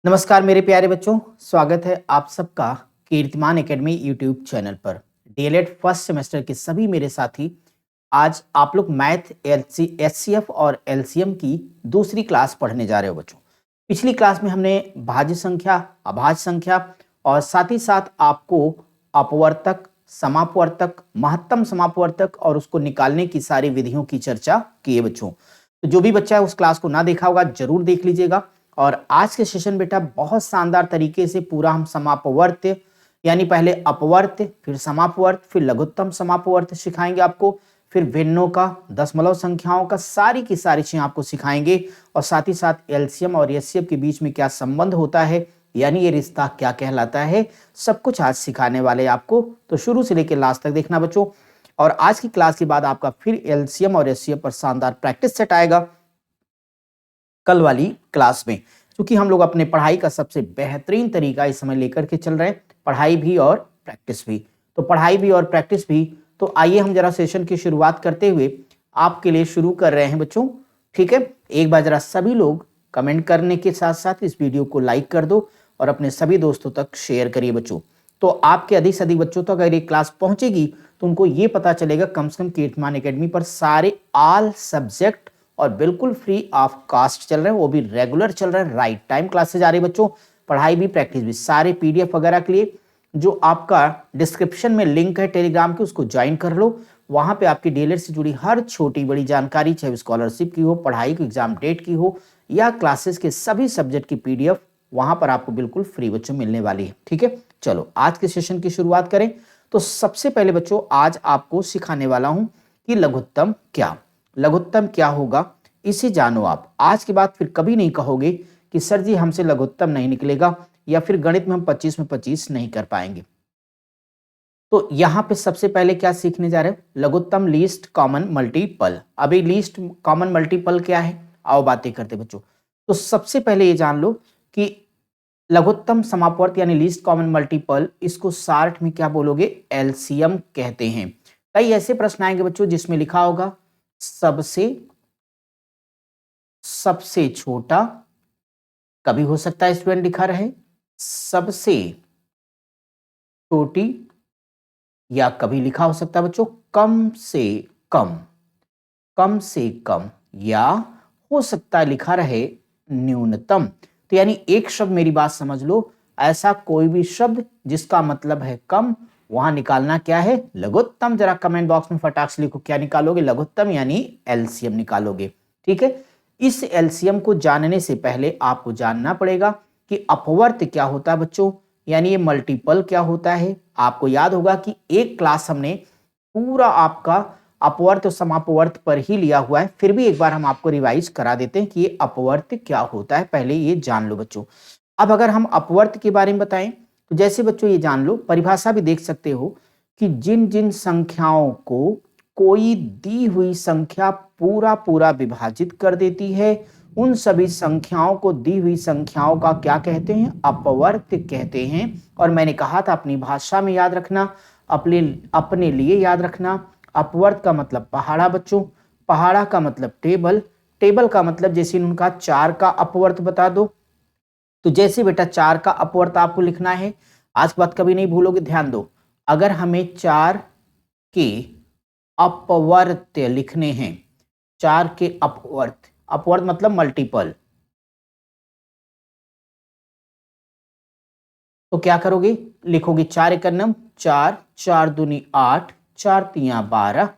नमस्कार मेरे प्यारे बच्चों, स्वागत है आप सबका कीर्तिमान एकेडमी यूट्यूब चैनल पर। डीएलएड फर्स्ट सेमेस्टर के सभी मेरे साथी, आज आप लोग मैथ एचसीएफ और एलसीएम की दूसरी क्लास पढ़ने जा रहे हो बच्चों। पिछली क्लास में हमने भाज्य संख्या, अभाज्य संख्या और साथ ही साथ आपको अपवर्तक, समापवर्तक, महत्तम समापवर्तक और उसको निकालने की सारी विधियों की चर्चा की है बच्चों। तो जो भी बच्चा है उस क्लास को ना देखा होगा जरूर देख लीजिएगा। और आज के सेशन बेटा बहुत शानदार तरीके से पूरा हम समापवर्त यानी पहले अपवर्त, फिर समापवर्त, फिर लघुत्तम समापवर्त सिखाएंगे आपको, फिर भिन्नों का, दशमलव संख्याओं का, सारी की सारी चीजें आपको सिखाएंगे। और साथ ही साथ एलसीएम और एचसीएफ के बीच में क्या संबंध होता है, यानी ये रिश्ता क्या कहलाता है, सब कुछ आज सिखाने वाले आपको। तो शुरू से लेकर लास्ट तक देखना बच्चों। और आज की क्लास के बाद आपका फिर एलसीएम और एचसीएफ पर शानदार प्रैक्टिस सेट आएगा कल वाली क्लास में, क्योंकि हम लोग अपने पढ़ाई का सबसे बेहतरीन तरीका इस समय लेकर के चल रहे हैं, पढ़ाई भी और प्रैक्टिस भी। तो पढ़ाई भी और प्रैक्टिस भी, तो आइए हम जरा सेशन की शुरुआत करते हुए आपके लिए शुरू कर रहे हैं बच्चों। ठीक है, एक बार जरा सभी लोग कमेंट करने के साथ साथ इस वीडियो को लाइक कर दो और अपने सभी दोस्तों तक शेयर करिए बच्चों। तो आपके अधिक से अधिक बच्चों तक अगर ये क्लास पहुंचेगी तो उनको ये पता चलेगा कम से कम कीर्तिमान एकेडमी पर सारे ऑल सब्जेक्ट और बिल्कुल फ्री ऑफ कॉस्ट चल रहे हैं, वो भी रेगुलर चल रहे हैं, राइट टाइम क्लासेज आ रही बच्चों। पढ़ाई भी प्रैक्टिस भी, सारे पीडीएफ वगैरह के लिए जो आपका डिस्क्रिप्शन में लिंक है टेलीग्राम के, उसको ज्वाइन कर लो। वहां पे आपकी डीएलएड से जुड़ी हर छोटी बड़ी जानकारी, चाहे स्कॉलरशिप की हो, पढ़ाई की, एग्जाम डेट की हो, या क्लासेस के सभी सब्जेक्ट की पीडीएफ वहां पर आपको बिल्कुल फ्री बच्चों मिलने वाली है। ठीक है, चलो आज के सेशन की शुरुआत करें। तो सबसे पहले बच्चों आज आपको सिखाने वाला हूं कि लघुत्तम क्या होगा, इसे जानो आप। आज के बाद फिर कभी नहीं कहोगे कि सर जी हमसे लघुत्तम नहीं निकलेगा, या फिर गणित में हम 25 में 25 नहीं कर पाएंगे। तो यहां पे सबसे पहले क्या सीखने जा रहे हो, लघुत्तम लीस्ट कॉमन मल्टीपल। अभी लीस्ट कॉमन मल्टीपल क्या है, आओ बातें करते बच्चों। तो सबसे पहले ये जान लो कि लघुत्तम समापवर्त यानी लीस्ट कॉमन मल्टीपल, इसको शार्ट में क्या बोलोगे, एलसीएम कहते हैं। कई ऐसे प्रश्न आएंगे बच्चों जिसमें लिखा होगा सबसे छोटा, कभी हो सकता है स्टूडेंट लिखा रहे सबसे छोटी, या कभी लिखा हो सकता है बच्चों कम से कम, या हो सकता है लिखा रहे न्यूनतम। तो यानी एक शब्द, मेरी बात समझ लो, ऐसा कोई भी शब्द जिसका मतलब है कम, वहां निकालना क्या है, लघुत्तम। जरा कमेंट बॉक्स में फटाक से लिखो क्या निकालोगे, लघुत्तम यानी एलसीएम निकालोगे। ठीक है, इस एलसीएम को जानने से पहले आपको जानना पड़ेगा कि अपवर्त क्या होता है बच्चों, यानी ये मल्टीपल क्या होता है। आपको याद होगा कि एक क्लास हमने पूरा आपका अपवर्त और समापवर्त पर ही लिया हुआ है, फिर भी एक बार हम आपको रिवाइज करा देते हैं कि ये अपवर्त क्या होता है, पहले ये जान लो बच्चों। अब अगर हम अपवर्त के बारे में बताएं तो जैसे बच्चों ये जान लो, परिभाषा भी देख सकते हो कि जिन जिन संख्याओं को कोई दी हुई संख्या पूरा पूरा विभाजित कर देती है, उन सभी संख्याओं को दी हुई संख्याओं का क्या कहते हैं, अपवर्त कहते हैं। और मैंने कहा था अपनी भाषा में याद रखना, अपने अपने लिए याद रखना। अपवर्त का मतलब पहाड़ा बच्चों, पहाड़ा का मतलब टेबल, टेबल का मतलब जैसे उनका 4 का अपवर्त बता दो। तो जैसे बेटा 4 का अपवर्त आपको लिखना है, आज की बात कभी नहीं भूलोगे, ध्यान दो। अगर हमें 4 के अपवर्त लिखने हैं, 4 के अपवर्त, अपवर्त मतलब मल्टीपल, तो क्या करोगे, लिखोगे 4 एकन्नम 4, 4 दूनी 8, 4 तिया 12,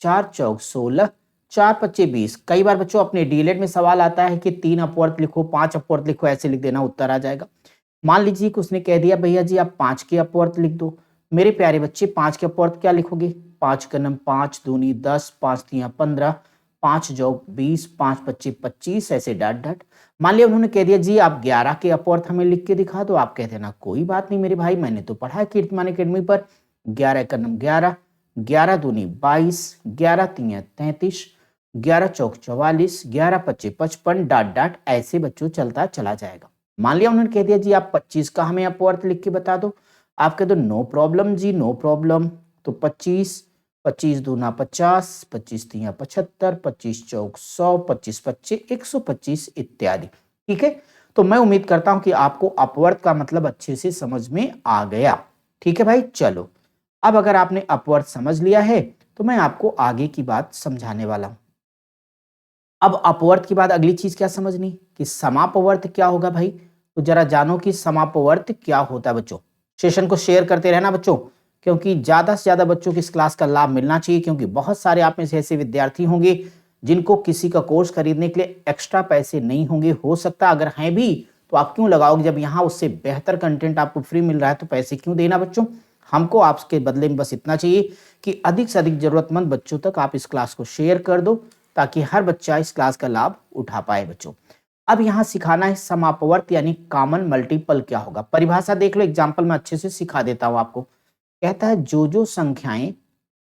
4 चौक 16, 4 पच्चे 20। कई बार बच्चों अपने डीएलएड में सवाल आता है कि 3 अपवर्त लिखो, 5 अपवर्त लिखो, ऐसे लिख देना, उत्तर आ जाएगा। मान लीजिए कि उसने कह दिया भैया जी आप 5 के अपवर्त लिख दो। मेरे प्यारे बच्चे 5 के अपवर्त क्या लिखोगे, 5 एकन्नम 5 दूनी 10, 5 तिया 15, 5 चौक 20, 5 पच्चे 25, ऐसे डॉट डॉट। मान लिया उन्होंने कह दिया जी आप 11 के अपवर्त हमें लिख के दिखा दो, आप कहते हैं ना कोई बात नहीं मेरे भाई, मैंने तो पढ़ा है कीर्तिमान एकेडमी पर। 11 एकन्नम 11, 11 दूनी 22, 11 तिया 33, 11 चौक 44, 11 पच्चे 55, डॉट डॉट, ऐसे बच्चों चलता चला जाएगा। मान लिया उन्होंने कह दिया जी आप 25 का हमें अपवर्त लिख के बता दो, आप कह दो नो प्रॉब्लम जी नो प्रॉब्लम। तो 25, 25 दूना 50, 25 तिया 75, 25 चौक 100, 25 पच्चे 125 इत्यादि। ठीक है, तो मैं उम्मीद करता हूं कि आपको अपवर्त का मतलब अच्छे से समझ में आ गया। ठीक है भाई, चलो अब अगर आपने अपवर्त समझ लिया है तो मैं आपको आगे की बात समझाने वाला हूं। अब अपवर्त के बाद अगली चीज क्या समझनी कि समापवर्त क्या होगा भाई। तो जरा जानो कि समापवर्त क्या होता है बच्चों। सेशन को शेयर करते रहना बच्चों, क्योंकि ज्यादा से ज्यादा बच्चों को इस क्लास का लाभ मिलना चाहिए, क्योंकि बहुत सारे आप में से ऐसे विद्यार्थी होंगे जिनको किसी का कोर्स खरीदने के लिए एक्स्ट्रा पैसे नहीं होंगे। हो सकता अगर हैं भी तो आप क्यों लगाओगे, जब यहाँ उससे बेहतर कंटेंट आपको फ्री मिल रहा है तो पैसे क्यों देना बच्चों। हमको आपके बदले में बस इतना चाहिए कि अधिक से अधिक जरूरतमंद बच्चों तक आप इस क्लास को शेयर कर दो, ताकि हर बच्चा इस क्लास का लाभ उठा पाए बच्चों। अब यहाँ सिखाना है समापवर्त यानी कॉमन मल्टीपल क्या होगा। परिभाषा देख लो, एग्जाम्पल में अच्छे से सिखा देता हूं आपको। कहता है जो संख्याएं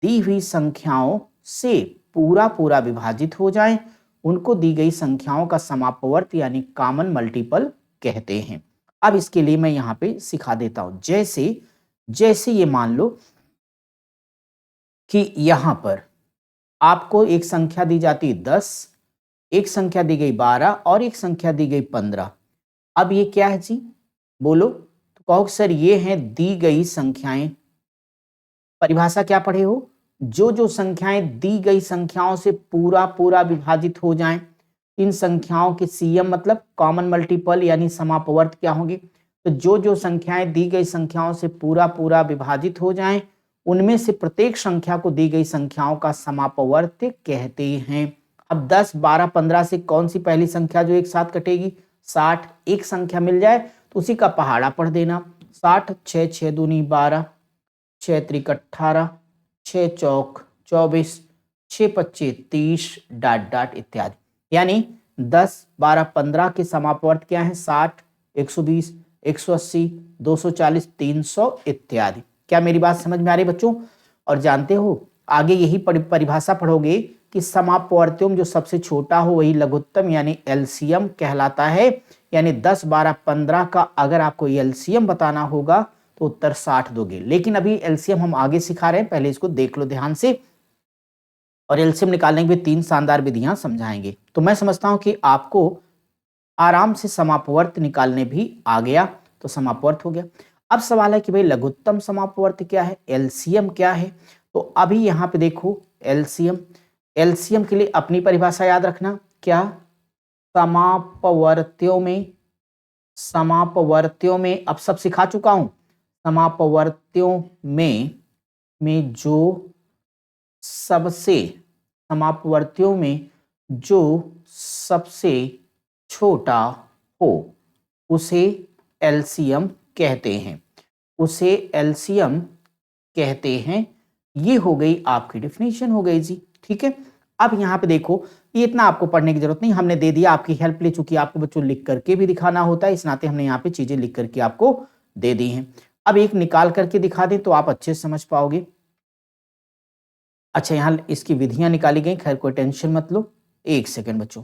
दी हुई संख्याओं से पूरा पूरा विभाजित हो जाएं, उनको दी गई संख्याओं का समापवर्त यानी कॉमन मल्टीपल कहते हैं। अब इसके लिए मैं यहाँ पे सिखा देता हूं। जैसे जैसे ये मान लो कि यहां पर आपको एक संख्या दी जाती है 10, एक संख्या दी गई 12 और एक संख्या दी गई 15। अब ये क्या है जी, बोलो। तो कहो सर ये हैं दी गई संख्याएं। परिभाषा क्या पढ़े हो, जो संख्याएं दी गई संख्याओं से पूरा पूरा विभाजित हो जाएं, इन संख्याओं के सीएम मतलब कॉमन मल्टीपल यानी समापवर्त क्या होंगे। तो जो संख्याएं दी गई संख्याओं से पूरा पूरा विभाजित हो जाएं, उनमें से प्रत्येक संख्या को दी गई संख्याओं का समापवर्त कहते हैं। अब 10, 12, 15 से कौन सी पहली संख्या जो एक साथ कटेगी, 60। एक संख्या मिल जाए तो उसी का पहाड़ा पढ़ देना। 60, 6 6 दूनी 12, 6 त्रिक 18, 6 चौक 24, 6 पच्चे 30 डाट डाट इत्यादि। यानी 10, 12, 15 के समापवर्त क्या है, 60, 120, 180, 240, 300 इत्यादि। क्या मेरी बात समझ में आ रही बच्चों। और जानते हो आगे यही परिभाषा पढ़ोगे कि समापवर्त्यों में जो सबसे छोटा हो वही लघुत्तम यानी एलसीएम कहलाता है। यानी 10, 12, 15 का अगर आपको एलसीएम बताना होगा तो उत्तर 60 दोगे। लेकिन अभी एलसीएम हम आगे सिखा रहे हैं, पहले इसको देख लो ध्यान से। और एलसीएम निकालने के 3 शानदार विधियां समझाएंगे। तो मैं समझता हूं कि आपको आराम से समापवर्त निकालने भी आ गया, तो समापवर्त हो गया। अब सवाल है कि भाई लघुत्तम समापवर्त क्या है, एलसीएम क्या है। तो अभी यहां पे देखो एलसीएम, एलसीएम के लिए अपनी परिभाषा याद रखना क्या, समापवर्त्यों में अब सब सिखा चुका हूं। समापवर्त्यों में समापवर्त्यों में जो सबसे छोटा हो उसे एलसीएम कहते हैं, उसे एलसीएम कहते हैं। ये हो गई आपकी डेफिनेशन हो गई जी। ठीक है, अब यहां पे देखो ये इतना आपको पढ़ने की जरूरत नहीं, हमने दे दिया, आपकी हेल्प ले चुकी, आपको बच्चों लिख करके भी दिखाना होता है, इस नाते हमने यहाँ पे चीजें लिख करके आपको दे दी हैं। अब एक निकाल करके दिखा दें तो आप अच्छे से समझ पाओगे। अच्छा यहाँ इसकी विधियां निकाली गई, खैर कोई टेंशन मत लो, एक सेकेंड बच्चों।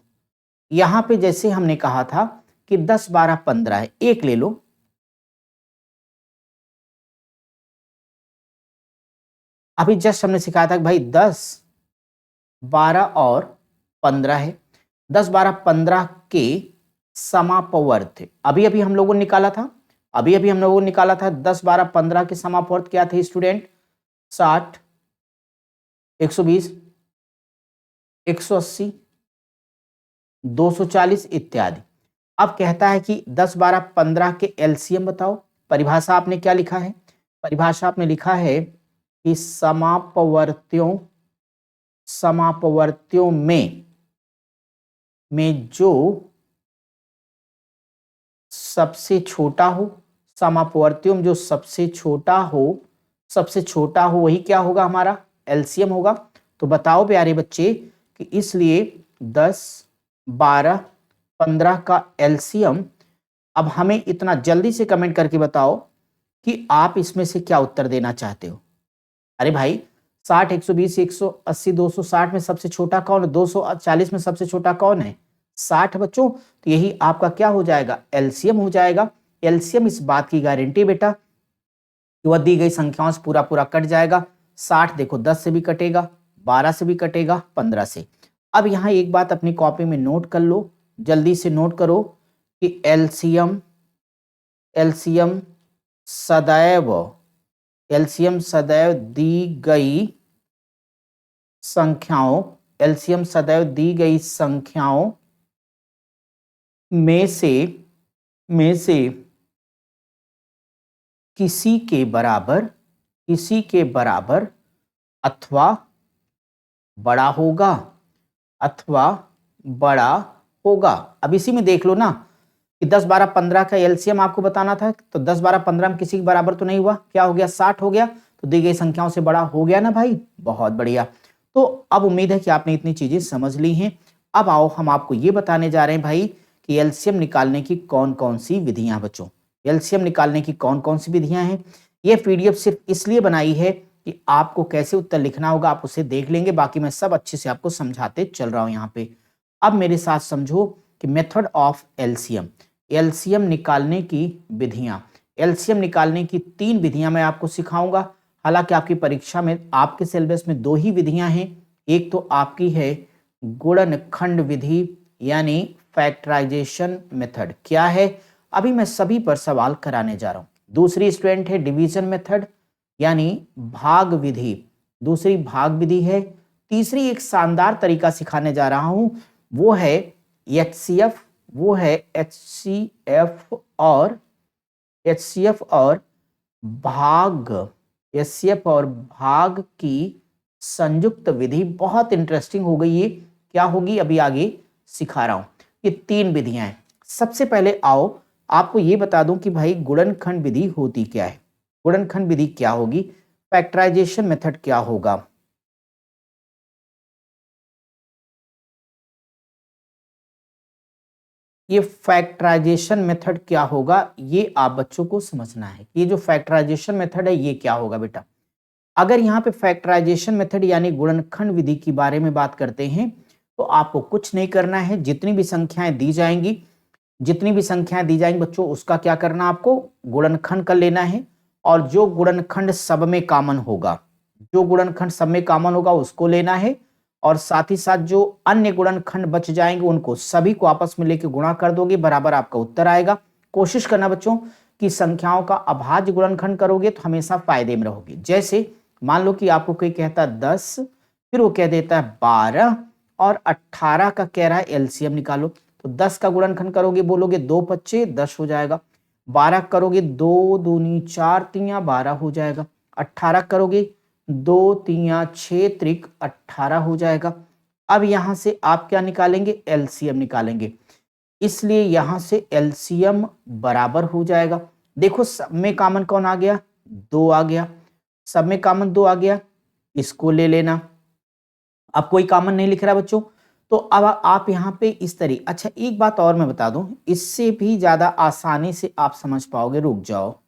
यहां पे जैसे हमने कहा था कि 10, 12, 15 है, एक ले लो। अभी जस्ट हमने सिखाया था कि भाई 10, 12 और 15 है। 10, 12, 15 के समापवर्त अभी अभी हम लोगों ने निकाला था, अभी अभी हम लोगों ने निकाला था 10, 12, 15 के समापवर्त क्या थे स्टूडेंट, 60, 120, 180, 240 इत्यादि। अब कहता है कि 10, 12, 15 के एलसीएम बताओ। परिभाषा आपने क्या लिखा है, परिभाषा आपने लिखा है कि समापवर्त्यों में जो सबसे छोटा हो, समापवर्त्यों में जो सबसे छोटा हो वही क्या होगा, हमारा एलसीएम होगा। तो बताओ प्यारे बच्चे कि इसलिए 10, 12, 15 का एलसीएम। अब हमें इतना जल्दी से कमेंट करके बताओ कि आप इसमें से क्या उत्तर देना चाहते हो। अरे भाई 60, 120, 180, 260 में सबसे छोटा कौन है, 240 में सबसे छोटा कौन है, 60 बच्चों। तो यही आपका क्या हो जाएगा, एलसीएम हो जाएगा। एलसीएम इस बात की गारंटी बेटा कि वह दी गई संख्याओं से पूरा पूरा कट जाएगा। 60 देखो 10 से भी कटेगा, 12 से भी कटेगा, 15 से। अब यहाँ एक बात अपनी कॉपी में नोट कर लो, जल्दी से नोट करो कि एलसीएम एलसीएम सदैव एलसीएम सदैव दी गई संख्याओं एलसीएम सदैव दी गई संख्याओं में से किसी के बराबर अथवा बड़ा होगा अब इसी में देख लो ना कि 10 12 15 का एलसीएम आपको बताना था, तो 10 12 15 में किसी के बराबर तो नहीं हुआ, क्या हो गया 60 हो गया, तो दी गई संख्याओं से बड़ा हो गया ना भाई, बहुत बढ़िया। तो अब उम्मीद है कि आपने इतनी चीजें समझ ली हैं। अब आओ हम आपको ये बताने जा रहे हैं भाई कि एलसीएम निकालने की कौन कौन सी विधियां बच्चों, एलसीएम निकालने की कौन कौन सी विधियां हैं। ये पीडीएफ सिर्फ इसलिए बनाई है कि आपको कैसे उत्तर लिखना होगा आप उसे देख लेंगे, बाकी मैं सब अच्छे से आपको समझाते चल रहा हूं यहाँ पे। अब मेरे साथ समझो कि मेथड ऑफ एलसीएम, एलसीएम निकालने की विधियां, एलसीएम निकालने की 3 विधियां मैं आपको सिखाऊंगा। हालांकि आपकी परीक्षा में आपके सिलेबस में 2 ही विधियां हैं, एक तो आपकी है गुणनखंड विधि यानी फैक्टराइजेशन मेथड, क्या है अभी मैं सभी पर सवाल कराने जा रहा हूं। दूसरी स्टूडेंट है डिवीजन मेथड यानी भाग विधि, दूसरी भाग विधि है। तीसरी एक शानदार तरीका सिखाने जा रहा हूं, वो है एचसीएफ, वो है एचसीएफ और भाग की संयुक्त विधि। बहुत इंटरेस्टिंग हो गई ये, क्या होगी अभी आगे सिखा रहा हूं। ये 3 विधियां हैं। सबसे पहले आओ आपको ये बता दूं कि भाई गुणनखंड विधि होती क्या है, गुणनखंड विधि क्या होगी, फैक्टराइजेशन मेथड क्या होगा। ये फैक्टराइजेशन मेथड क्या होगा ये आप बच्चों को समझना है, ये जो फैक्टराइजेशन मेथड है ये क्या होगा बेटा। अगर यहाँ पे फैक्टराइजेशन मेथड यानी गुणनखंड विधि के बारे में बात करते हैं तो आपको कुछ नहीं करना है, जितनी भी संख्याएं दी जाएंगी बच्चों उसका क्या करना, आपको गुणनखंड कर लेना है। और जो गुणनखंड सब में कॉमन होगा उसको लेना है, और साथ ही साथ जो अन्य गुणनखंड बच जाएंगे उनको सभी को आपस में लेकर गुणा कर दोगे, बराबर आपका उत्तर आएगा। कोशिश करना बच्चों कि संख्याओं का अभाज्य गुणनखंड करोगे तो हमेशा फायदे में रहोगे। जैसे मान लो कि आपको कोई कहता है 10, फिर वो कह देता है 12 और 18 का कह रहा है एलसीएम निकालो, तो 10 का गुणनखंड करोगे, बोलोगे 2 पच्चे 10 हो जाएगा, 12 करोगे 2 दूनी 4 तिया 12 हो जाएगा, 18 करोगे 2 तिया 6 त्रिक 18 हो जाएगा। अब यहां से आप क्या निकालेंगे, एलसीएम निकालेंगे, इसलिए यहां से एलसीएम बराबर हो जाएगा। देखो सब में कॉमन कौन आ गया, 2 आ गया, सब में कॉमन 2 आ गया, इसको ले लेना। अब कोई कॉमन नहीं लिख रहा बच्चों, तो अब आप यहाँ पे इस तरीके, अच्छा एक बात और मैं बता दूं, इससे भी ज्यादा आसानी से आप समझ पाओगे, रुक जाओ,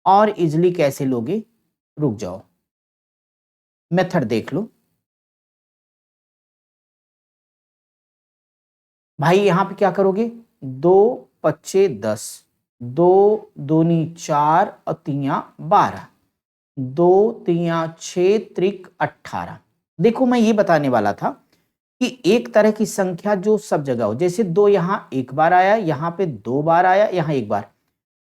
और इजिली कैसे लोगे, रुक जाओ, मेथड देख लो भाई। यहां पे क्या करोगे, 2 पच्चे 10, 2 दूनी 4 और तिया 12, 2 तिया 6 त्रिक 18। देखो मैं ये बताने वाला था कि एक तरह की संख्या जो सब जगह हो, जैसे 2 यहां एक बार आया, यहां पे 2 बार आया, यहां एक बार,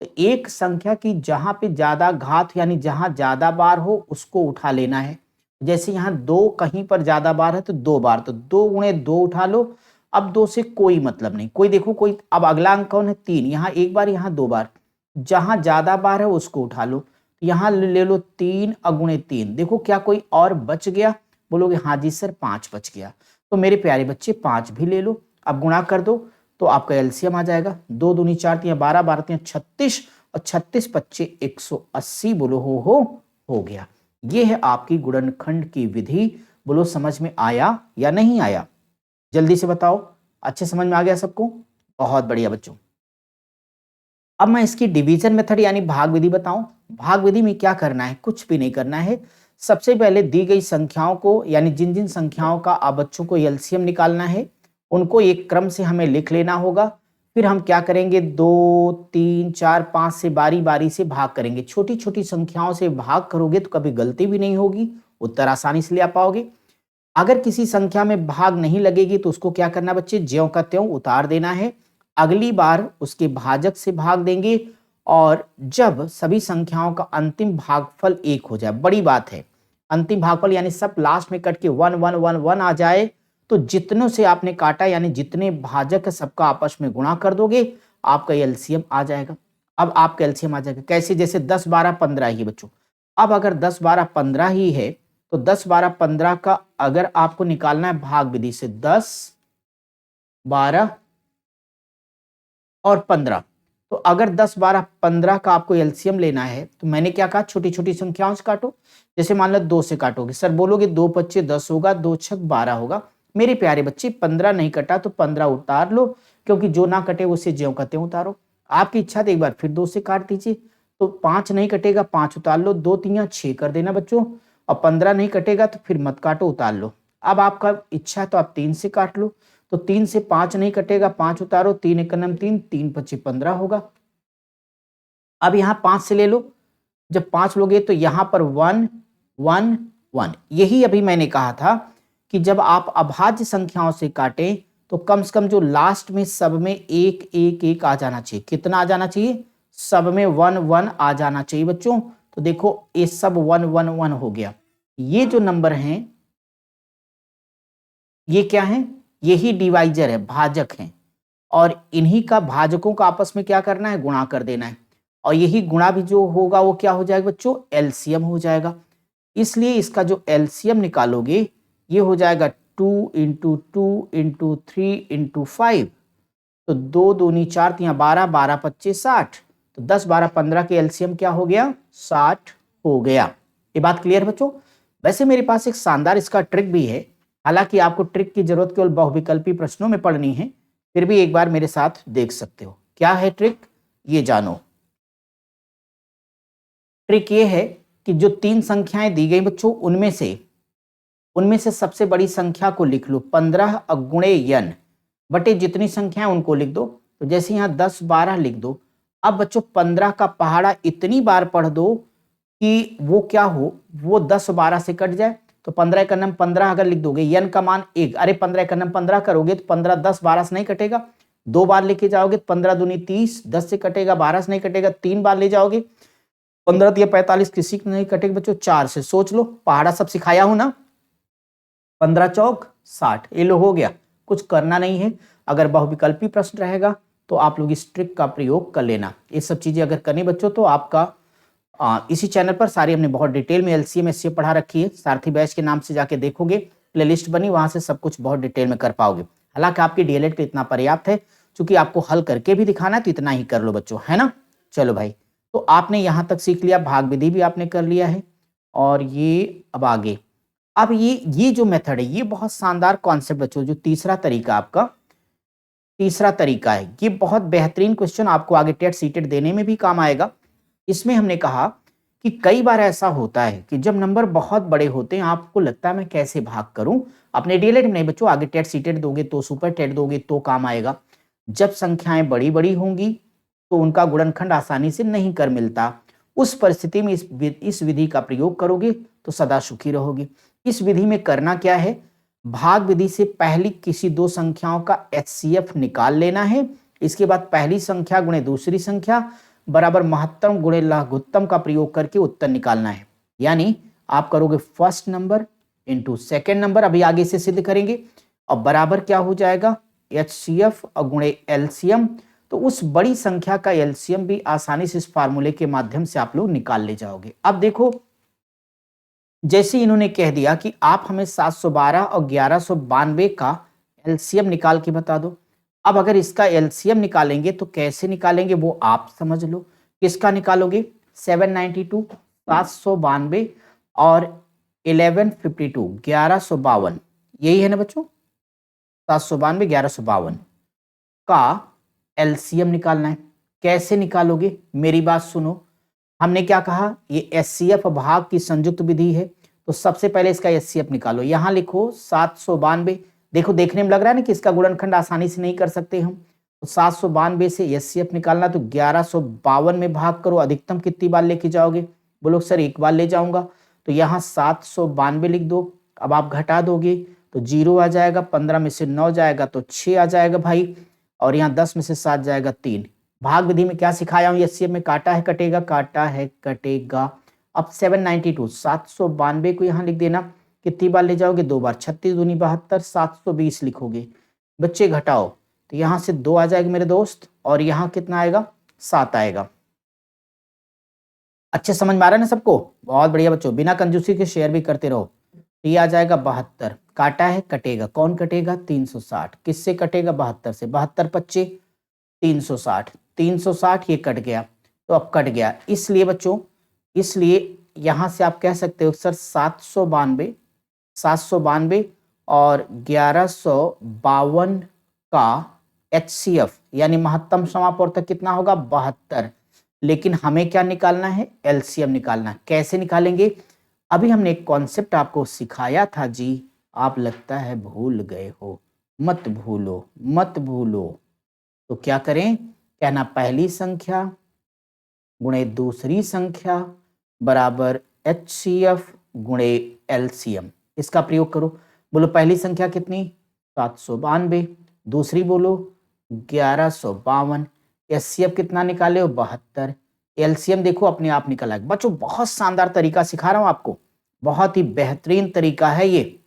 तो एक संख्या की जहां पे ज्यादा घात यानी जहां ज्यादा बार हो उसको उठा लेना है। जैसे यहाँ 2 कहीं पर ज्यादा बार है तो 2 बार, तो 2 गुणे 2 उठा लो। अब 2 से कोई मतलब नहीं, कोई देखो कोई, अब अगला अंक कौन है, 3, यहाँ एक बार यहाँ 2 बार, जहां ज्यादा बार है उसको उठा लो, यहाँ ले लो 3 अगुणे 3, देखो क्या कोई और बच गया, बोलोगे हाँ जी सर 5 बच गया, तो मेरे प्यारे बच्चे 5 भी ले लो। अब गुणा कर दो तो आपका एलसीएम आ जाएगा, 2 दूनी 4 तिया 12, 12 तिया 36 और 36 पच्चे 180, बोलो हो गया। ये है आपकी गुणनखंड की विधि। बोलो समझ में आया या नहीं आया, जल्दी से बताओ, अच्छे समझ में आ गया सबको, बहुत बढ़िया बच्चों। अब मैं इसकी डिवीजन मेथड यानी भाग विधि बताऊं। भाग विधि में क्या करना है, कुछ भी नहीं करना है। सबसे पहले दी गई संख्याओं को यानी जिन जिन संख्याओं का आप बच्चों को एलसीएम निकालना है उनको एक क्रम से हमें लिख लेना होगा। फिर हम क्या करेंगे, 2 3 4 5 से बारी बारी से भाग करेंगे। छोटी छोटी संख्याओं से भाग करोगे तो कभी गलती भी नहीं होगी, उत्तर आसानी से ले आ पाओगे। अगर किसी संख्या में भाग नहीं लगेगी तो उसको क्या करना बच्चे, ज्यों का त्यों उतार देना है। अगली बार उसके भाजक से भाग देंगे और जब सभी संख्याओं का अंतिम भागफल 1 हो जाए, बड़ी बात है, अंतिम भागफल यानी सब लास्ट में कट के 1 1 1 1 आ जाए, तो जितनों से आपने काटा यानी जितने भाजक है सबका आपस में गुणा कर दोगे, आपका एलसीएम आ जाएगा। अब आपका एलसीएम आ जाएगा कैसे, जैसे 10 12 15 ही बच्चों। अब अगर 10 12 15 ही है तो 10 12 15 का अगर आपको निकालना है भाग विधि से 10 12 और 15, तो अगर 10 12 15 का आपको एलसीएम लेना है तो मैंने क्या कहा, छोटी छोटी संख्याओं से काटो। जैसे मान लो 2 से काटोगे, सर बोलोगे 2 25 10 होगा, 2 6 12 होगा। मेरे प्यारे बच्चे 15 नहीं कटा तो 15 उतार लो, क्योंकि जो ना कटे उसे ज्यों का त्यों उतारो। आपकी इच्छा तो एक बार फिर 2 से काट दीजिए, तो 5 नहीं कटेगा, 5 उतार लो, 2 3 6 कर देना बच्चों, और 15 नहीं कटेगा तो फिर मत काटो, उतार लो। अब आपका इच्छा है तो आप 3 से काट लो, तो 3 से 5 नहीं कटेगा, 5 उतारो, 3 एक नम 3, 3 25 15 होगा। अब यहाँ 5 से ले लो, जब 5 लोगे तो यहाँ पर 1 1 1। यही अभी मैंने कहा था कि जब आप अभाज्य संख्याओं से काटें तो कम से कम जो लास्ट में सब में 1 1 1 आ जाना चाहिए। कितना आ जाना चाहिए, सब में 1 1 आ जाना चाहिए बच्चों। तो देखो ये सब 1 1 1 हो गया। ये जो नंबर हैं ये क्या है, यही डिवाइजर है, भाजक हैं, और इन्हीं का भाजकों का आपस में क्या करना है, गुणा कर देना है। और यही गुणा भी जो होगा वो क्या हो जाएगा बच्चों, एलसीएम हो जाएगा। इसलिए इसका जो एलसीएम निकालोगे ये हो जाएगा 2 इंटू 2 इंटू 3 इंटू 5, तो 2 दूनी 4 तियां 12 12 25 60, तो 10 12 15 के एलसीएम क्या हो गया, 60 हो गया। ये बात क्लियर बच्चों। वैसे मेरे पास एक शानदार इसका ट्रिक भी है, हालांकि आपको ट्रिक की जरूरत केवल बहुविकल्पी प्रश्नों में पढ़नी है, फिर भी एक बार मेरे साथ देख सकते हो। क्या है ट्रिक, ये जानो। ट्रिक ये है कि जो 3 संख्याएं दी गई बच्चों उनमें से सबसे बड़ी संख्या को लिख लो, 15 गुणे n बटे जितनी संख्याएं उनको लिख दो। तो जैसे यहाँ 10 12 लिख दो। अब बच्चों 15 का पहाड़ा इतनी बार पढ़ दो कि वो क्या हो, वो 10 12 से कट जाए। तो 15 का नम 15 अगर लिख दोगे, n का मान 1, अरे 15 का नम 15 करोगे तो 15 10 12 से नहीं कटेगा, 2 बार लेके जाओगे तो 15 दूनी 30, 10 से कटेगा, 12 से नहीं कटेगा, 3 बार ले जाओगे, 15 दिया 45, किसी को नहीं कटेगा बच्चों, 4 से। सोच लो, पहाड़ा सब सिखाया हूं ना, 15 चौक 60, ये लो हो गया, कुछ करना नहीं है। अगर बहुविकल्पी प्रश्न रहेगा तो आप लोग इस ट्रिक का प्रयोग कर लेना। ये सब चीजें अगर करनी बच्चों तो आपका इसी चैनल पर सारी हमने बहुत डिटेल में एलसीएम एचसीएफ पढ़ा रखी है। सारथी बैच के नाम से जाके देखोगे, प्लेलिस्ट बनी, वहां से सब कुछ बहुत डिटेल में कर पाओगे। हालांकि आपकी डीएलएड का इतना पर्याप्त है, क्योंकि आपको हल करके भी दिखाना है तो इतना ही कर लो बच्चों, है ना। चलो भाई, तो आपने यहां तक सीख लिया, भाग विधि भी आपने कर लिया है, और ये अब आगे। अब ये जो मेथड है ये बहुत शानदार कॉन्सेप्ट बच्चों, जो तीसरा तरीका आपका तीसरा तरीका है, ये बहुत बेहतरीन क्वेश्चन आपको आगे टेट सीटेट देने में भी काम आएगा। इसमें हमने कहा कि कई बार ऐसा होता है कि जब नंबर बहुत बड़े होते हैं, आपको लगता है मैं कैसे भाग करूं। अपने डीएलएड में नहीं बच्चों, आगे टेट सीटेट दोगे तो, सुपर टेट दोगे तो काम आएगा। जब संख्याएं बड़ी बड़ी होंगी तो उनका गुणनखंड आसानी से नहीं कर मिलता। उस परिस्थिति में इस विधि का प्रयोग करोगे तो सदा सुखी रहोगे। इस विधि में करना क्या है, भाग विधि से पहली किसी दो संख्याओं का एचसीएफ निकाल लेना है। इसके बाद पहली संख्या गुणे दूसरी संख्या बराबर महत्तम गुणे लघुत्तम का प्रयोग करके उत्तर निकालना है। यानी आप करोगे first number into second number, अभी आगे से सिद्ध करेंगे, और बराबर क्या हो जाएगा, एचसीएफ और गुणे एलसीएम। तो उस बड़ी संख्या का एलसीएम भी आसानी से इस फार्मूले के माध्यम से आप लोग निकाल ले जाओगे। अब देखो, जैसे इन्होंने कह दिया कि आप हमें 712 और 1192 का एलसीएम निकाल के बता दो। अब अगर इसका एलसीएम निकालेंगे तो कैसे निकालेंगे वो आप समझ लो। किसका निकालोगे, 792 792 और 1152 1152, यही है ना बच्चों, 792 1152 का एलसीएम निकालना है। कैसे निकालोगे, मेरी बात सुनो। हमने क्या कहा, ये एचसीएफ भाग की संयुक्त विधि है, तो सबसे पहले इसका एचसीएफ निकालो। यहां लिखो 792, देखो देखने में लग रहा है ना कि इसका गुणनखंड आसानी से नहीं कर सकते हम, तो 792 से एचसीएफ निकालना, तो 1152 में भाग करो, अधिकतम कितनी बार लेके जाओगे, बोलो सर एक बार ले जाऊंगा, तो यहाँ 792 लिख दो। अब आप घटा दोगे तो 0 आ जाएगा, 15 में से 9 जाएगा तो 6 आ जाएगा भाई, और यहाँ 10 में से 7 जाएगा 3। भाग विधि में क्या सिखाया हूँ, एचसीएफ में काटा है कटेगा, काटा है कटेगा। अब 792 792 को यहाँ लिख देना। कितनी बार ले जाओगे, 2 बार, 36 दूनी 72, 720 लिखोगे। बच्चे घटाओ तो यहाँ से 2 आ जाएगा मेरे दोस्त, और यहाँ कितना आएगा, 7 आएगा। अच्छे समझ में आ रहा है ना सबको, बहुत बढ़िया बच्चों, बिना कंजूसी के शेयर भी करते रहो। तो ये आ जाएगा 72, काटा है कटेगा, कौन कटेगा, 360, किससे कटेगा, 72 से, 72 25 360, 360 ये कट गया, तो अब कट गया, इसलिए बच्चों, इसलिए यहां से आप कह सकते हो सर 792 और 1152 का एचसीएफ यानी महत्तम समापवर्तक कितना होगा, 72। लेकिन हमें क्या निकालना है, एलसीएम निकालना है। कैसे निकालेंगे, अभी हमने एक कॉन्सेप्ट आपको सिखाया था जी, आप लगता है भूल गए हो, मत भूलो मत भूलो। तो क्या करें, कहना पहली संख्या गुणे दूसरी संख्या बराबर एचसीएफ गुणे एलसीएम, इसका प्रयोग करो। बोलो पहली संख्या कितनी, 792, दूसरी बोलो 1152, एचसीएफ कितना निकाले हो, 72, एलसीएम देखो अपने आप निकल आएगा। बच्चों बहुत शानदार तरीका सिखा रहा हूं आपको, बहुत ही बेहतरीन तरीका है ये।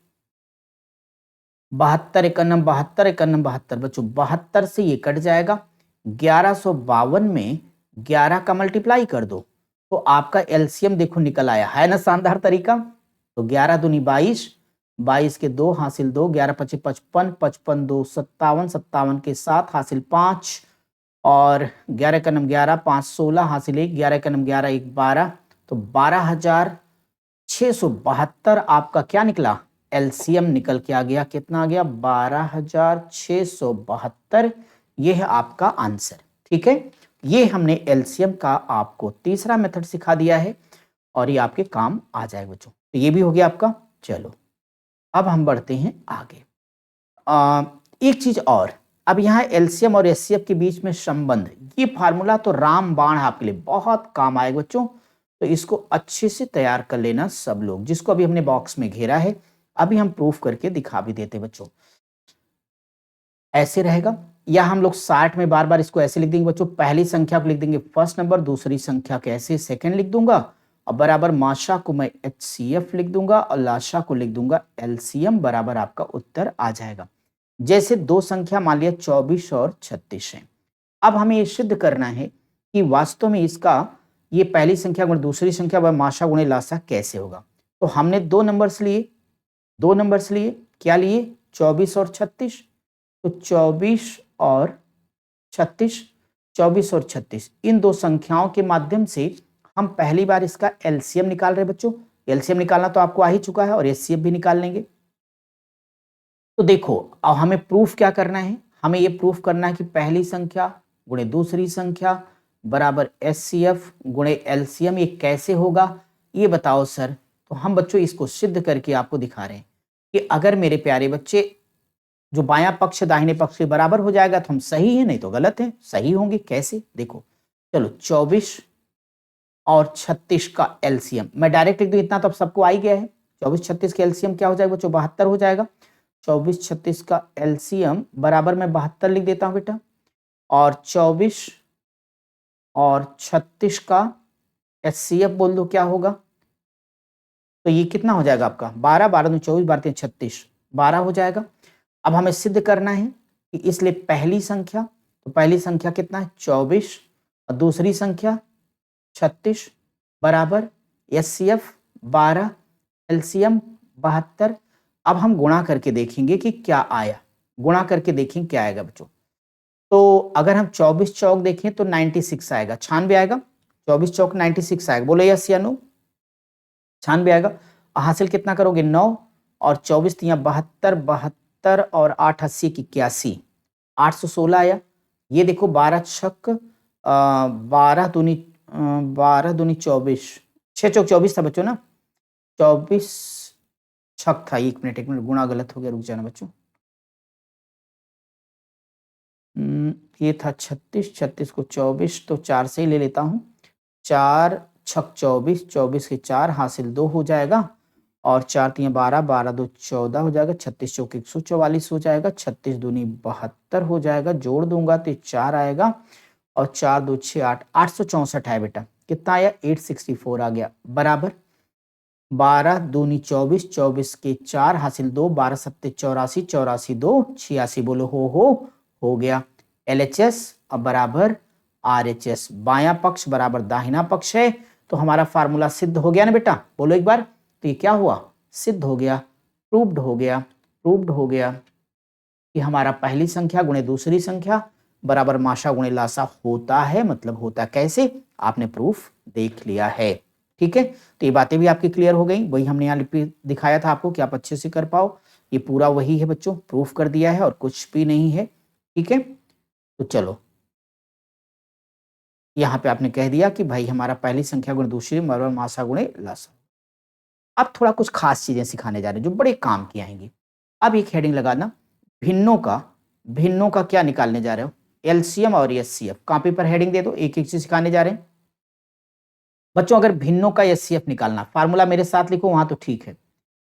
72 इक्यानम 72 इक्यानम 72, बच्चों 72 से ये कट जाएगा, 1152 में 11 का मल्टीप्लाई कर दो तो आपका एलसीएम देखो निकल आया, है ना शानदार तरीका। तो 11 दूनी 22, 22 के 2 हासिल 2, 11 पचे 55, 55 2 57, 57 के 7 हासिल 5, और 11 का नम 11, 5 16 हासिल 1, 11 का नम 11 1 12, तो 12,672 आपका क्या निकला, एलसीएम निकल के आ गया। कितना आ गया, 12,672, ये है आपका आंसर। ठीक है, ये हमने एलसीएम का आपको तीसरा मेथड सिखा दिया है और ये आपके काम आ जाएगा बच्चों। तो ये भी हो गया आपका। चलो अब हम बढ़ते हैं आगे। एक चीज और, अब यहाँ एलसीएम और एचसीएफ के बीच में संबंध, ये फार्मूला तो रामबाण आपके लिए बहुत काम आएगा बच्चों। तो इसको अच्छे से तैयार कर लेना सब लोग, जिसको अभी हमने बॉक्स में घेरा है, अभी हम प्रूफ करके दिखा भी देते बच्चों। ऐसे रहेगा, या हम लोग 60 में बार बार इसको ऐसे लिख देंगे बच्चों, पहली संख्या को लिख देंगे फर्स्ट नंबर, दूसरी संख्या को ऐसे सेकंड लिख दूंगा, और बराबर माशा को मैं एचसीएफ लिख दूंगा और लाशा को लिख दूंगा एलसीएम, बराबर आपका उत्तर आ जाएगा। जैसे दो संख्या मान लिया 24 और 36 है, अब हमें ये सिद्ध करना है कि वास्तव में इसका ये पहली संख्या गुणे दूसरी संख्या व माशा गुणे लाशा कैसे होगा। तो हमने दो नंबर्स लिए, क्या लिए, 24 और 36। तो 24 और 36, 24 और 36 इन दो संख्याओं के माध्यम से हम पहली बार इसका एलसीएम निकाल रहे हैं बच्चों। एलसीएम निकालना तो आपको आ ही चुका है और एचसीएफ भी निकाल लेंगे। तो देखो अब हमें प्रूफ क्या करना है, हमें ये प्रूफ करना है कि पहली संख्या गुणे दूसरी संख्या बराबर एचसीएफ गुणे एलसीएम, ये कैसे होगा ये बताओ सर। तो हम बच्चों इसको सिद्ध करके आपको दिखा रहे हैं कि अगर मेरे प्यारे बच्चे जो बायां पक्ष दाहिने पक्ष के बराबर हो जाएगा तो हम सही है, नहीं तो गलत है। सही होंगे कैसे, देखो चलो 24 और 36 का एलसीएम मैं डायरेक्ट लिख दूं, इतना तो अब सबको आ ही गया है। 24 36 का एलसीएम क्या हो जाएगा बच्चों, 72 हो जाएगा। 24 36 का एलसीएम बराबर मैं 72 लिख देता हूं बेटा, और 24 और 36 का एचसीएफ बोल दो क्या होगा। तो ये कितना हो जाएगा आपका 12, 12 दूनी 24, 12 36, 12 हो जाएगा। अब हमें सिद्ध करना है कि इसलिए पहली संख्या, तो पहली संख्या कितना है 24 और दूसरी संख्या 36 बराबर एचसीएफ 12 एलसीएम 72। अब हम गुणा करके देखेंगे कि क्या आया, गुणा करके देखें क्या आएगा बच्चों। तो अगर हम 24 चौक देखें तो 96 आएगा, 96 आएगा, 24 चौक 96 आएगा, बोलो यस या नो, 96 आएगा। हासिल कितना करोगे 9, और 24 तिया 72, 72 और 8 80 81, 816 आया। ये देखो 12 छक 12 दूनी 24, 6 चौक 24 था बच्चों ना, 24 छक था। एक मिनट गुणा गलत हो गया, रुक जाना बच्चों। ये था 36, 36 को 24 तो 4 से ही ले लेता हूं, 4 छक 24, 24 के 4 हासिल 2 हो जाएगा, और 4 3 12, 12 2 14 हो जाएगा, 36 चौक 144 हो जाएगा, 36 दूनी 72 हो जाएगा, जोड़ दूंगा तो 4 आएगा और 4 2 6 8, 864 है बेटा। कितना आया? 864 आ गया, बराबर 12 दूनी 24, 24 के 4 हासिल 2, 12 सत्ते 84, 84 2 86, बोलो हो गया। LHS अब बराबर RHS, बायां पक्ष बराबर दाहिना पक्ष है, तो हमारा फार्मूला सिद्ध हो गया ना बेटा, बोलो एक बार। तो ये क्या हुआ? सिद्ध हो गया, प्रूव्ड हो गया, प्रूव्ड हो गया कि हमारा पहली संख्या गुणे दूसरी संख्या बराबर माशा गुणे लासा होता है। मतलब होता कैसे? आपने प्रूफ देख लिया है, ठीक है। तो ये बातें भी आपकी क्लियर हो गई, वही हमने यहाँ लिपि दिखाया था आपको कि आप अच्छे से कर पाओ। ये पूरा वही है बच्चों, प्रूफ कर दिया है और कुछ भी नहीं है, ठीक है। तो चलो यहाँ पे आपने कह दिया कि भाई हमारा पहली संख्या गुणे दूसरी बराबर माशा गुणे लासा। अब थोड़ा कुछ खास चीजें सिखाने जा रहे हैं जो बड़े काम की आएंगी। अब एक हेडिंग लगाना, भिन्नों का क्या निकालने जा रहे हो? एलसीएम और एचसीएफ। कॉपी पर हेडिंग दे दो, एक एक चीज सिखाने जा रहे हैं बच्चों। अगर भिन्नों का एचसीएफ निकालना, फार्मूला मेरे साथ लिखो वहां तो ठीक है।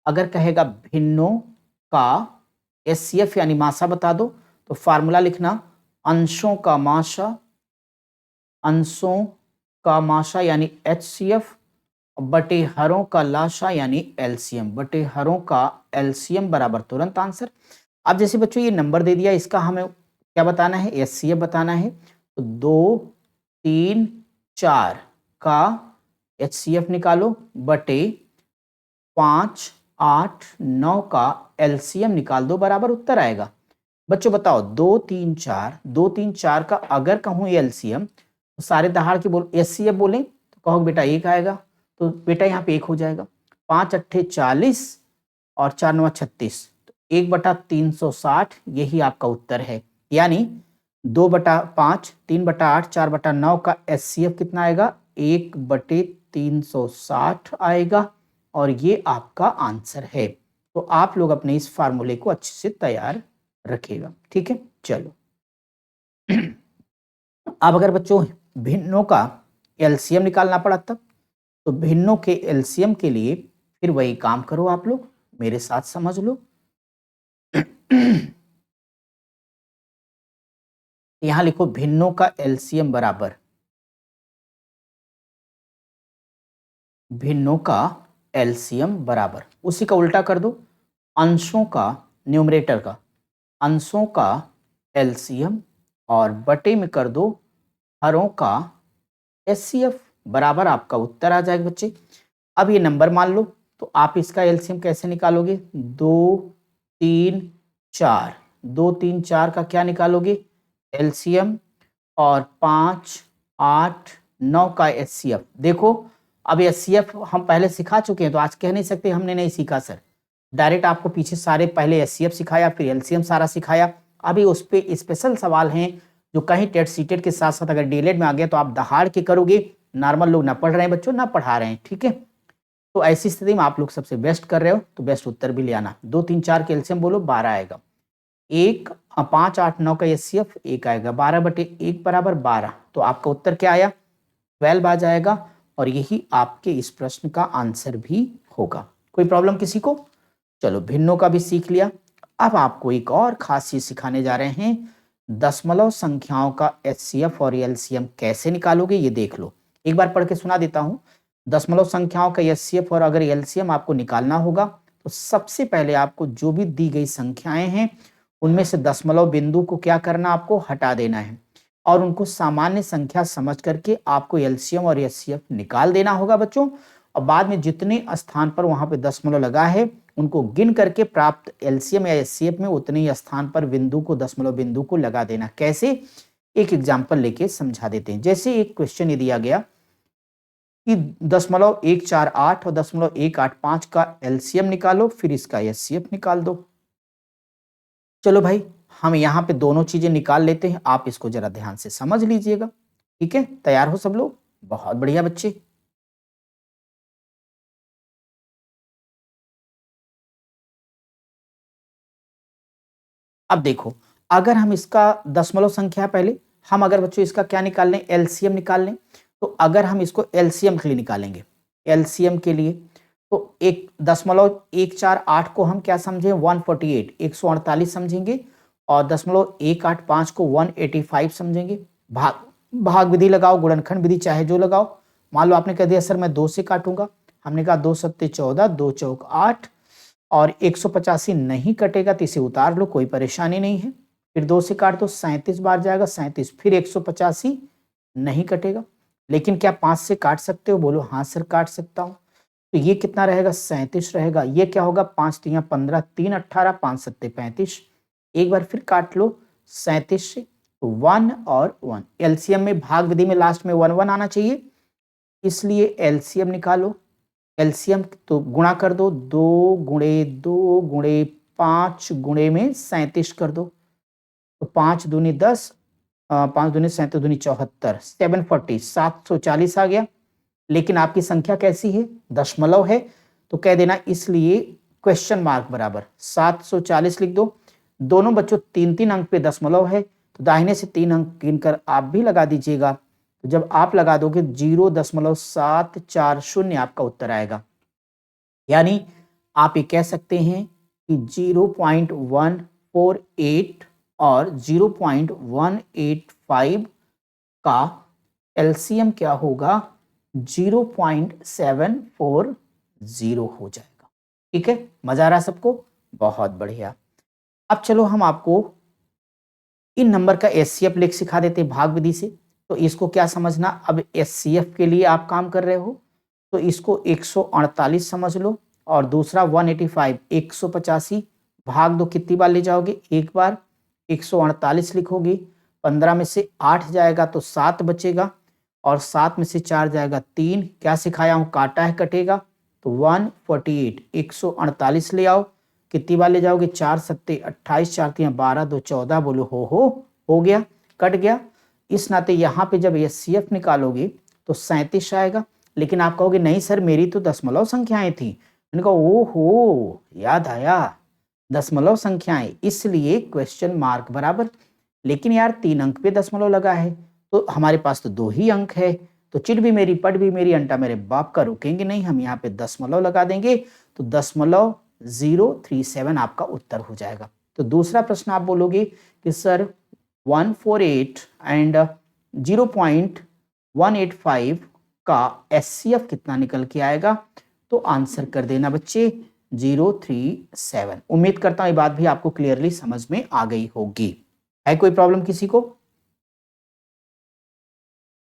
अगर कहेगा भिन्नों का एचसीएफ यानी मासा बता दो, तो फार्मूला लिखना अंशों का माशा यानी एचसीएफ बटे हरों का लाशा यानी एलसीएम, बटे हरों का एलसीएम बराबर तुरंत आंसर। अब जैसे बच्चों ये नंबर दे दिया, इसका हमें क्या बताना है? एचसीएफ बताना है। तो 2 3 4 का एचसीएफ निकालो बटे 5 8 9 का एलसीएम निकाल दो, बराबर उत्तर आएगा। बच्चों बताओ 2 3 4 का अगर कहूं एलसीएम तो सारे दहाड़ के बोल एचसीएफ बोलें तो कहो बेटा 1 आएगा, तो बेटा यहाँ पे 1 हो जाएगा। 5 8 40 और 4 9 36, तो 1/360 यही आपका उत्तर है। यानी 2/5 3/8 4/9 का एचसीएफ कितना आएगा? 1/360 आएगा और ये आपका आंसर है। तो आप लोग अपने इस फार्मूले को अच्छे से तैयार रखिएगा, ठीक है। चलो अब अगर बच्चों भिन्नों का एलसीएम निकालना पड़ा तब, तो भिन्नों के एलसीएम के लिए फिर वही काम करो, आप लोग मेरे साथ समझ लो। यहां लिखो भिन्नों का एलसीएम बराबर उसी का उल्टा कर दो, अंशों का न्यूमरेटर का अंशों का एलसीएम और बटे में कर दो हरों का एचसीएफ, बराबर आपका उत्तर आ जाएगा बच्चे। अब ये नंबर मान लो, तो आप इसका एलसीएम कैसे निकालोगे? 2 3 4, 2 3 4 का क्या निकालोगे? एलसीएम और 5 8 9 का एचसीएफ। देखो अब एचसीएफ हम पहले सिखा चुके हैं, तो आज कह नहीं सकते हमने नहीं सीखा सर। डायरेक्ट आपको पीछे सारे पहले एचसीएफ सिखाया, फिर एलसीएम सारा सिखाया। अभी उस पर स्पेशल सवाल हैं जो कहीं टेट सीटेट के साथ साथ अगर डीएलएड में आ गया तो आप दहाड़ के करोगे। नॉर्मल लोग ना पढ़ रहे हैं बच्चों, ना पढ़ा रहे हैं, ठीक है। तो ऐसी स्थिति में आप लोग सबसे बेस्ट कर रहे हो, तो बेस्ट उत्तर भी ले आना। 2 3 4 के एलसीएम बोलो, 12 आएगा। 5 8 9 का एचसीएफ 1 आएगा, 12/1 बराबर 12। तो आपका उत्तर क्या आया? 12 आ जाएगा और यही आपके इस प्रश्न का आंसर भी होगा। कोई प्रॉब्लम किसी को? चलो भिन्नों का भी सीख लिया। अब आपको एक और खास चीज सिखाने जा रहे हैं, दशमलव संख्याओं का एचसीएफ और एलसीएम कैसे निकालोगे ये देख लो। एक बार पढ़ के सुना देता हूं। दशमलव संख्याओं का एचसीएफ और अगर एलसीएम आपको निकालना होगा तो सबसे पहले आपको जो भी दी गई संख्याएं हैं उनमें से दशमलव बिंदु को क्या करना, आपको हटा देना है और उनको सामान्य संख्या समझ करके आपको एलसीएम और एचसीएफ निकाल देना होगा बच्चों। और बाद में जितने स्थान पर वहां पे दशमलव लगा है उनको गिन करके प्राप्त एलसीएम या एचसीएफ में उतने ही स्थान पर बिंदु को, दशमलव बिंदु को लगा देना। कैसे? एक एग्जाम्पल लेके समझा देते हैं। जैसे एक क्वेश्चन ये दिया गया कि 0.148 और 0.185 का एलसीएम निकालो, फिर इसका एचसीएफ निकाल दो। चलो भाई हम यहाँ पे दोनों चीजें निकाल लेते हैं, आप इसको जरा ध्यान से समझ लीजिएगा, ठीक है। तैयार हो सब लोग? बहुत बढ़िया बच्चे। अब देखो अगर हम इसका दशमलव संख्या पहले हम अगर बच्चों इसका क्या निकाल लें, एलसीएम निकाल लें, तो अगर हम इसको एलसीएम के लिए निकालेंगे, एलसीएम के लिए तो 1.148 को हम क्या समझें 148 148 समझेंगे और 0.185 को 185 समझेंगे। भाग विधि लगाओ, गुणनखंड विधि चाहे जो लगाओ। मान लो आपने कह दिया सर मैं 2 से काटूंगा, हमने कहा 2 सत्ते 14, 2 चौक 8 और 185 नहीं कटेगा तो इसे उतार लो, कोई परेशानी नहीं है। फिर 2 से काट दो, 37 बार जाएगा 37, फिर 185 नहीं कटेगा। लेकिन क्या 5 से काट सकते हो? बोलो हाँ सर काट सकता हूँ। तो ये कितना रहेगा 37 रहेगा। ये क्या होगा 5 तियां 15, 3 18, 5 सत्ते 35। एक बार फिर काट लो 37 से, 1 और 1 एलसीएम में भाग विधि में लास्ट में 1 1 आना चाहिए, इसलिए एलसीएम निकालो। एलसीएम तो गुणा कर दो, 2 गुणे 2 गुणे 5 गुणे में 37 कर दो, तो 5 दूनी 10, 5 दूनी 37 दूनी 74, 740 740 आ गया। लेकिन आपकी संख्या कैसी है? दशमलव है, तो कह देना इसलिए क्वेश्चन मार्क बराबर 740 लिख दो। दोनों बच्चों 3-3 अंक पे दशमलव है, तो दाहिने से 3 अंक गिनकर आप भी लगा दीजिएगा। तो जब आप लगा दोगे 0.740 आपका उत्तर आएगा। यानी आप ये कह सकते हैं कि 0.148 और 0.185 का एलसीएम क्या होगा? 0.740 हो जाएगा। ठीक है, मजा आ रहा है सबको? बहुत बढ़िया। अब चलो हम आपको इन नंबर का एचसीएफ लिख सिखा देते हैं भाग विधि से। तो इसको क्या समझना, अब एचसीएफ के लिए आप काम कर रहे हो तो इसको 148 समझ लो और दूसरा 185 185 भाग दो, कितनी बार ले जाओगे? एक बार। 148 लिखोगे, 15 में से 8 जाएगा तो 7 बचेगा और 7 में से 4 जाएगा 3। क्या सिखाया हूं? काटा है कटेगा, तो 148 148 ले आओ, कितनी बार ले जाओगे? 4 सत्ते 28, 4 तियां 12, 2 14, बोलो हो गया, कट गया। इस नाते यहाँ पे जब एचसीएफ निकालोगे तो 37 आएगा। लेकिन आप कहोगे नहीं सर मेरी तो दशमलव संख्याएं थी। मैंने कहा ओहो याद आया, दशमलव संख्याएं, इसलिए क्वेश्चन मार्क बराबर। लेकिन यार 3 अंक पे दशमलव लगा है, तो हमारे पास तो 2 ही अंक है, तो चिट भी मेरी पट भी मेरी, अंटा मेरे बाप का रुकेंगे नहीं, हम यहाँ पे दशमलव लगा देंगे, तो 0.037 आपका उत्तर हो जाएगा। तो दूसरा प्रश्न आप बोलोगे कि सर 148 एंड 0.185 का एचसीएफ कितना निकल के आएगा? तो आंसर कर देना बच्चे 037। उम्मीद करता हूं ये बात भी आपको क्लियरली समझ में आ गई होगी। है कोई प्रॉब्लम किसी को?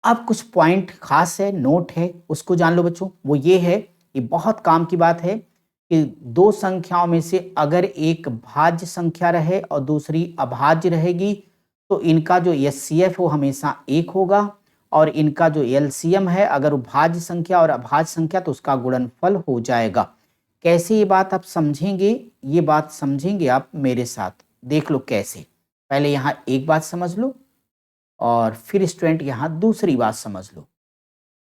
अब कुछ पॉइंट खास है, नोट है, उसको जान लो बच्चों। वो ये है, ये बहुत काम की बात है कि दो संख्याओं में से अगर एक भाज्य संख्या रहे और दूसरी अभाज्य रहेगी तो इनका जो एचसीएफ वो हमेशा 1 होगा और इनका जो एलसीएम है अगर वो भाज्य संख्या और अभाज्य संख्या तो उसका गुणनफल हो जाएगा। कैसे ये बात आप समझेंगे? ये बात समझेंगे आप मेरे साथ, देख लो कैसे। पहले यहाँ एक बात समझ लो और फिर स्टूडेंट यहाँ दूसरी बात समझ लो,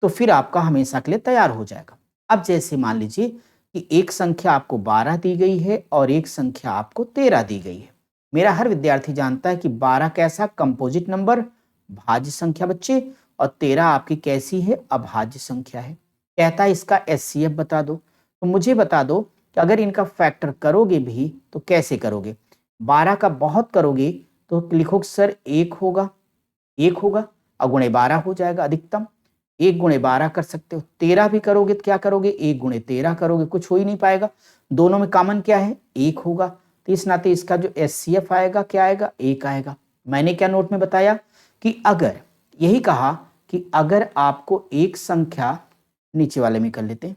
तो फिर आपका हमेशा के लिए तैयार हो जाएगा। अब जैसे मान लीजिए कि एक संख्या आपको 12 दी गई है और एक संख्या आपको 13 दी गई है। मेरा हर विद्यार्थी जानता है कि 12 कैसा कंपोजिट नंबर, भाज्य संख्या बच्चे, और 13 आपकी कैसी है? अभाज्य संख्या है। कहता है इसका एचसीएफ बता दो। तो मुझे बता दो कि अगर इनका फैक्टर करोगे भी तो कैसे करोगे? 12 का बहुत करोगे तो लिखोगे सर 1 होगा, 1 होगा और गुणे 12 हो जाएगा अधिकतम। 1 गुणे 12 कर सकते हो। 13 भी करोगे तो क्या करोगे? 1 गुणे 13 करोगे, कुछ हो ही नहीं पाएगा। दोनों में कॉमन क्या है? 1 होगा। तो इस नाते इसका जो एचसीएफ आएगा क्या आएगा? 1 आएगा। मैंने क्या नोट में बताया कि अगर, यही कहा कि अगर आपको एक संख्या, नीचे वाले में कर लेते हैं,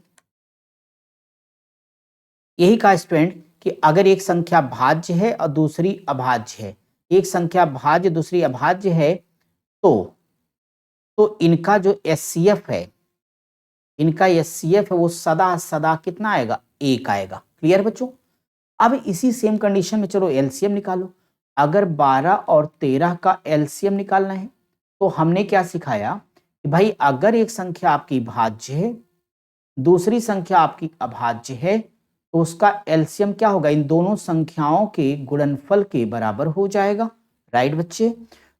यही कहा स्टूडेंट कि अगर एक संख्या भाज्य है और दूसरी अभाज्य है, एक संख्या भाज्य दूसरी अभाज्य है तो इनका जो एचसीएफ है, इनका एचसीएफ है वो सदा सदा कितना आएगा? 1 आएगा। क्लियर बच्चों? अब इसी सेम कंडीशन में चलो एलसीएम निकालो। अगर 12 और 13 का एलसीएम निकालना है तो हमने क्या सिखाया कि भाई अगर एक संख्या आपकी भाज्य है दूसरी संख्या आपकी अभाज्य है तो उसका एलसीएम क्या होगा? इन दोनों संख्याओं के गुणनफल के बराबर हो जाएगा। राइट बच्चे?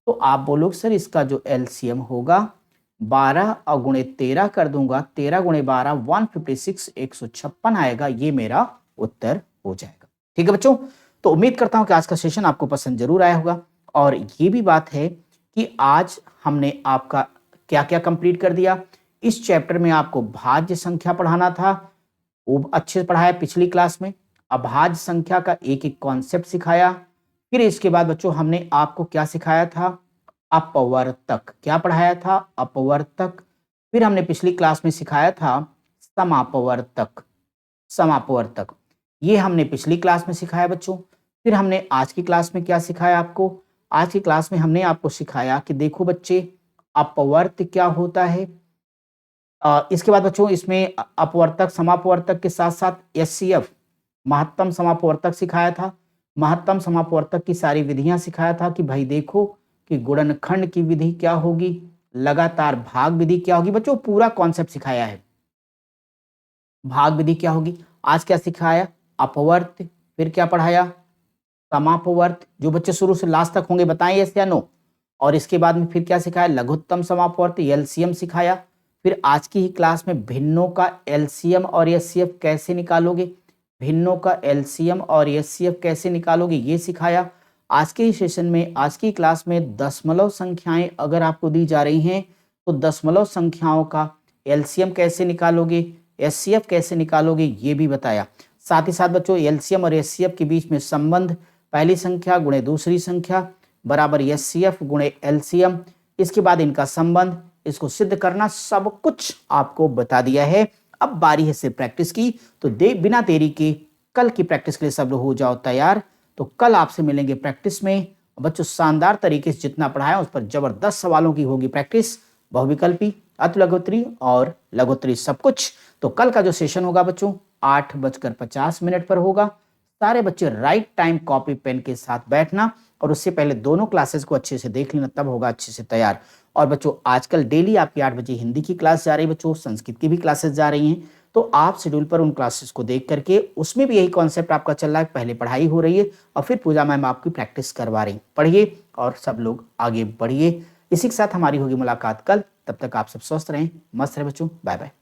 तो आप बोलोगे सर इसका जो एलसीएम होगा 12 और गुणे 13 कर दूंगा, 13 गुणे 12 156 156 आएगा। ये मेरा उत्तर हो जाएगा। ठीक है बच्चों, तो उम्मीद करता हूं कि आज का सेशन आपको पसंद जरूर आया होगा। और ये भी बात है कि आज हमने आपका क्या क्या कंप्लीट कर दिया। इस चैप्टर में आपको भाज्य संख्या पढ़ाना था, वो अच्छे से पढ़ाया पिछली क्लास में। अभाज्य संख्या का एक एक कॉन्सेप्ट सिखाया। फिर इसके बाद बच्चों हमने आपको क्या सिखाया था, अपवर्तक। क्या पढ़ाया था, अपवर्तक। फिर हमने पिछली क्लास में सिखाया था समापवर्तक। समापवर्तक ये हमने पिछली क्लास में सिखाया बच्चों। फिर हमने आज की क्लास में क्या सिखाया आपको, आज की क्लास में हमने आपको सिखाया कि देखो बच्चे अपवर्त क्या होता है। इसके बाद बच्चों इसमें अपवर्तक समापवर्तक के साथ साथ एचसीएफ महत्तम समापवर्तक सिखाया था। महत्तम समापवर्तक की सारी विधियां सिखाया था कि भाई देखो कि गुणनखंड की विधि क्या होगी, लगातार भाग विधि क्या होगी। बच्चों पूरा कॉन्सेप्ट सिखाया है। भाग विधि क्या होगी, आज क्या सिखाया, अपवर्त। फिर क्या पढ़ाया, समापवर्त। जो बच्चे शुरू से लास्ट तक होंगे बताएं यस या नो। और इसके बाद में फिर क्या सिखाया, लघुत्तम समापवर्त एलसीएम सिखाया। फिर आज की ही क्लास में भिन्नों का एलसीएम और एचसीएफ कैसे निकालोगे, भिन्नों का एलसीएम और एचसीएफ कैसे निकालोगे ये सिखाया। आज के ही सेशन में, आज की क्लास में दशमलव संख्याएं अगर आपको दी जा रही हैं तो दशमलव संख्याओं का एलसीएम कैसे निकालोगे, एचसीएफ कैसे निकालोगे ये भी बताया। साथ ही साथ बच्चों एलसीएम और एचसीएफ के बीच में संबंध, पहली संख्या गुणे दूसरी संख्या बराबर एचसीएफ गुणे एलसीएम। इसके बाद इनका संबंध, इसको सिद्ध करना, सब कुछ आपको बता दिया है। अब बारी है सिर्फ प्रैक्टिस की। तो बिना देरी के कल की प्रैक्टिस के लिए सब लोग हो जाओ तैयार। तो कल आपसे मिलेंगे प्रैक्टिस में। बच्चों शानदार तरीके से जितना पढ़ाया उस पर जबरदस्त सवालों की होगी प्रैक्टिस, बहुविकल्पी, अतिलघुत्तरी और लघुत्तरी सब कुछ। तो कल का जो सेशन होगा बच्चों 8:50 पर होगा। सारे बच्चे राइट टाइम कॉपी पेन के साथ बैठना और उससे पहले दोनों क्लासेस को अच्छे से देख लेना, तब होगा अच्छे से तैयार। और बच्चों आजकल डेली आपकी 8 बजे हिंदी की क्लास जा रही है बच्चों, संस्कृत की भी क्लासेस जा रही हैं। तो आप शेड्यूल पर उन क्लासेस को देख करके, उसमें भी यही कॉन्सेप्ट आपका चल रहा है, पहले पढ़ाई हो रही है और फिर पूजा मैम आपकी प्रैक्टिस करवा रही। पढ़िए और सब लोग आगे बढ़िए। इसी के साथ हमारी होगी मुलाकात कल। तब तक आप सब स्वस्थ रहें, मस्त रहें बच्चों। Bye bye.